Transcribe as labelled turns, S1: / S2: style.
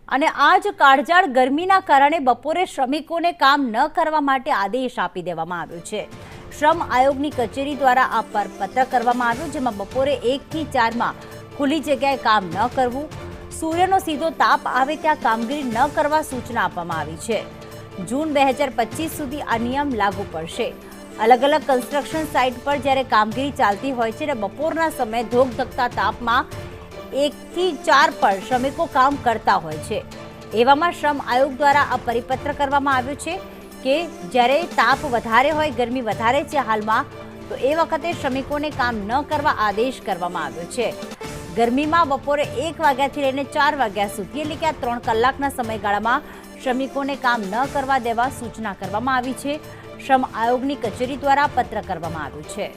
S1: અને આજ કાળઝાળ ગરમીના કારણે બપોરે શ્રમિકોને કામ ન કરવા માટે આદેશ આપી દેવામાં આવ્યો છે। શ્રમ આયોગની કચેરી દ્વારા આ પત્ર કરવામાં આવ્યું, જેમાં બપોરે 1 થી 4 માં ખુલ્લી જગ્યાએ કામ ન કરવું, સૂર્યનો સીધો તાપ આવે ત્યાં કામગીરી ન કરવા સૂચના આપવામાં આવી છે। જૂન 2025 સુધી આ નિયમ લાગુ પડશે। અલગ અલગ કન્સ્ટ્રક્શન સાઇટ પર જ્યારે કામગીરી ચાલતી હોય છે અને બપોરના સમયે ધોકધકતા તાપમાં 1 થી 4 પર શ્રમિકો કામ કરતા હોય છે। એવામાં શ્રમ આયોગ દ્વારા આ પરિપત્ર કરવામાં આવ્યો છે કે જ્યારે તાપ વધારે હોય, ગરમી વધારે છે હાલમાં, તો એ વખતે શ્રમિકોને કામ ન કરવા આદેશ કરવામાં આવ્યો છે। ગરમીમાં બપોરે 1 વાગ્યાથી લઈને 4 વાગ્યા સુધી એટલે કે આ 3 કલાકના સમયગાળામાં શ્રમિકોને કામ ન કરવા દેવા સૂચના કરવામાં આવી છે। શ્રમ આયોગની કચેરી દ્વારા પત્ર કરવામાં આવ્યું છે।